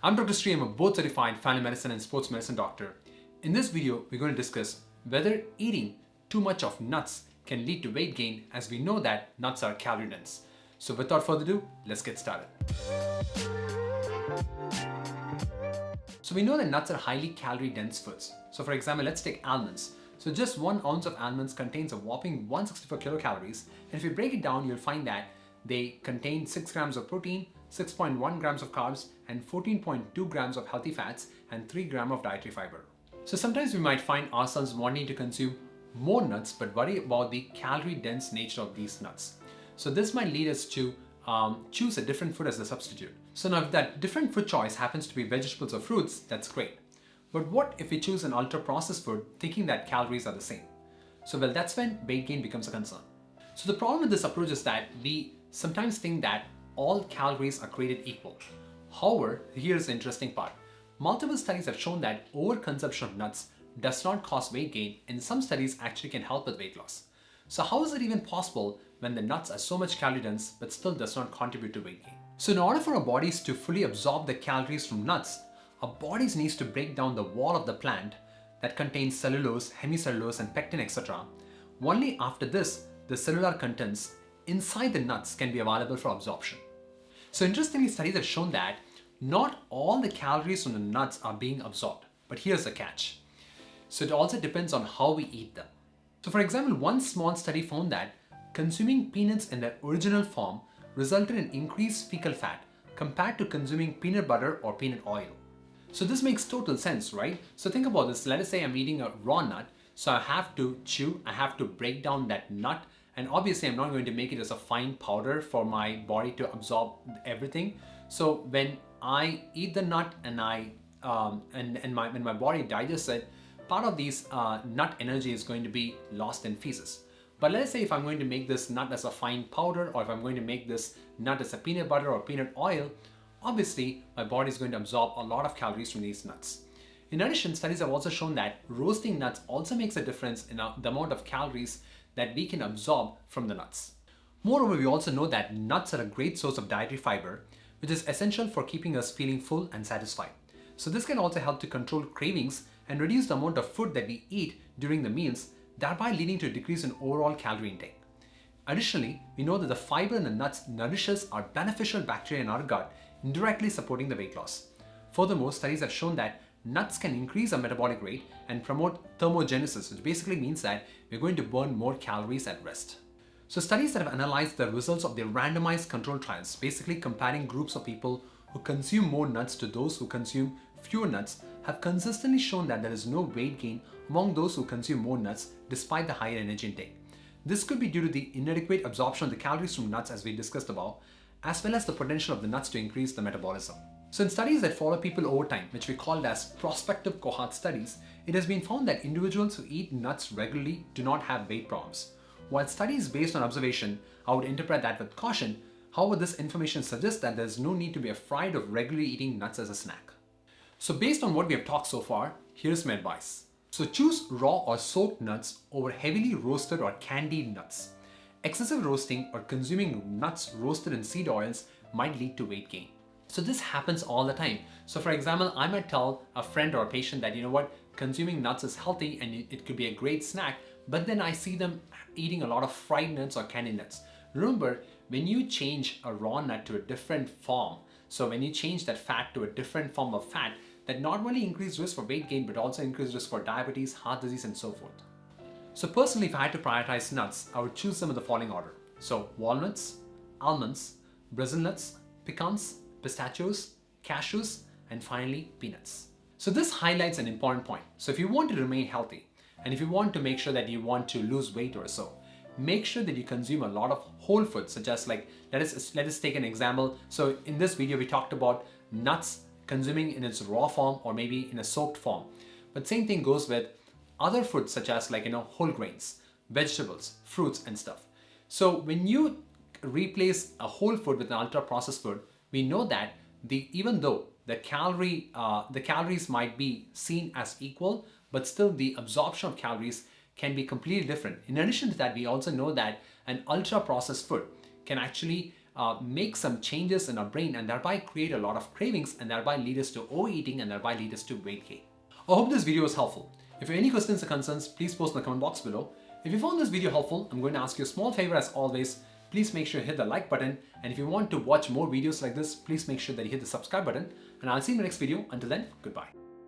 I'm Dr. Sri. I'm a board certified family medicine and sports medicine doctor. In this video, we're going to discuss whether eating too much of nuts can lead to weight gain, as we know that nuts are calorie dense. So without further ado, let's get started. So we know that nuts are highly calorie dense foods. So for example, let's take almonds. So just 1 ounce of almonds contains a whopping 164 kilocalories. And if you break it down, you'll find that they contain 6 grams of protein, 6.1 grams of carbs, and 14.2 grams of healthy fats, and 3 grams of dietary fiber. So sometimes we might find ourselves wanting to consume more nuts, but worry about the calorie dense nature of these nuts. So this might lead us to choose a different food as a substitute. So now if that different food choice happens to be vegetables or fruits, that's great. But what if we choose an ultra processed food thinking that calories are the same? So well, that's when weight gain becomes a concern. So the problem with this approach is that we sometimes think that all calories are created equal. However, here's the interesting part. Multiple studies have shown that overconsumption of nuts does not cause weight gain, and some studies actually can help with weight loss. So how is it even possible when the nuts are so much calorie dense but still does not contribute to weight gain? So in order for our bodies to fully absorb the calories from nuts, our bodies needs to break down the wall of the plant that contains cellulose, hemicellulose, and pectin, etc. Only after this, the cellular contents inside the nuts can be available for absorption. So interestingly, studies have shown that not all the calories from the nuts are being absorbed, but here's the catch. So it also depends on how we eat them. So for example, one small study found that consuming peanuts in their original form resulted in increased fecal fat compared to consuming peanut butter or peanut oil. So this makes total sense, right? So think about this. Let us say I'm eating a raw nut. So I have to chew, I have to break down that nut. And obviously I'm not going to make it as a fine powder for my body to absorb everything. So when I eat the nut and when my body digests it, part of these nut energy is going to be lost in feces. But let's say if I'm going to make this nut as a fine powder, or if I'm going to make this nut as a peanut butter or peanut oil, obviously my body is going to absorb a lot of calories from these nuts. In addition, studies have also shown that roasting nuts also makes a difference in the amount of calories that we can absorb from the nuts. Moreover, we also know that nuts are a great source of dietary fiber, which is essential for keeping us feeling full and satisfied. So this can also help to control cravings and reduce the amount of food that we eat during the meals, thereby leading to a decrease in overall calorie intake. Additionally, we know that the fiber in the nuts nourishes our beneficial bacteria in our gut, indirectly supporting the weight loss. Furthermore, studies have shown that nuts can increase our metabolic rate and promote thermogenesis, which basically means that we're going to burn more calories at rest. So studies that have analyzed the results of their randomized control trials, basically comparing groups of people who consume more nuts to those who consume fewer nuts, have consistently shown that there is no weight gain among those who consume more nuts despite the higher energy intake. This could be due to the inadequate absorption of the calories from nuts, as we discussed above, as well as the potential of the nuts to increase the metabolism. So in studies that follow people over time, which we call as prospective cohort studies, it has been found that individuals who eat nuts regularly do not have weight problems. While studies based on observation, I would interpret that with caution. However, this information suggests that there is no need to be afraid of regularly eating nuts as a snack. So based on what we have talked so far, here's my advice. So choose raw or soaked nuts over heavily roasted or candied nuts. Excessive roasting or consuming nuts roasted in seed oils might lead to weight gain. So this happens all the time. So for example, I might tell a friend or a patient that, you know what, consuming nuts is healthy and it could be a great snack, but then I see them eating a lot of fried nuts or candied nuts. Remember, when you change a raw nut to a different form, so when you change that fat to a different form of fat, that not only increases risk for weight gain, but also increases risk for diabetes, heart disease, and so forth. So personally, if I had to prioritize nuts, I would choose them in the following order. So walnuts, almonds, Brazil nuts, pecans, pistachios, cashews, and finally peanuts. So this highlights an important point. So if you want to remain healthy, and if you want to make sure that you want to lose weight or so, make sure that you consume a lot of whole foods, such as let us take an example. So in this video, we talked about nuts consuming in its raw form or maybe in a soaked form. But same thing goes with other foods such as whole grains, vegetables, fruits, and stuff. So when you replace a whole food with an ultra processed food, we know that even though the calories might be seen as equal, but still the absorption of calories can be completely different. In addition to that, we also know that an ultra processed food can actually make some changes in our brain and thereby create a lot of cravings and thereby lead us to overeating and thereby lead us to weight gain. I hope this video was helpful. If you have any questions or concerns, please post in the comment box below. If you found this video helpful, I'm going to ask you a small favor as always. Please make sure you hit the like button, and if you want to watch more videos like this, please make sure that you hit the subscribe button, and I'll see you in the next video. Until then, goodbye.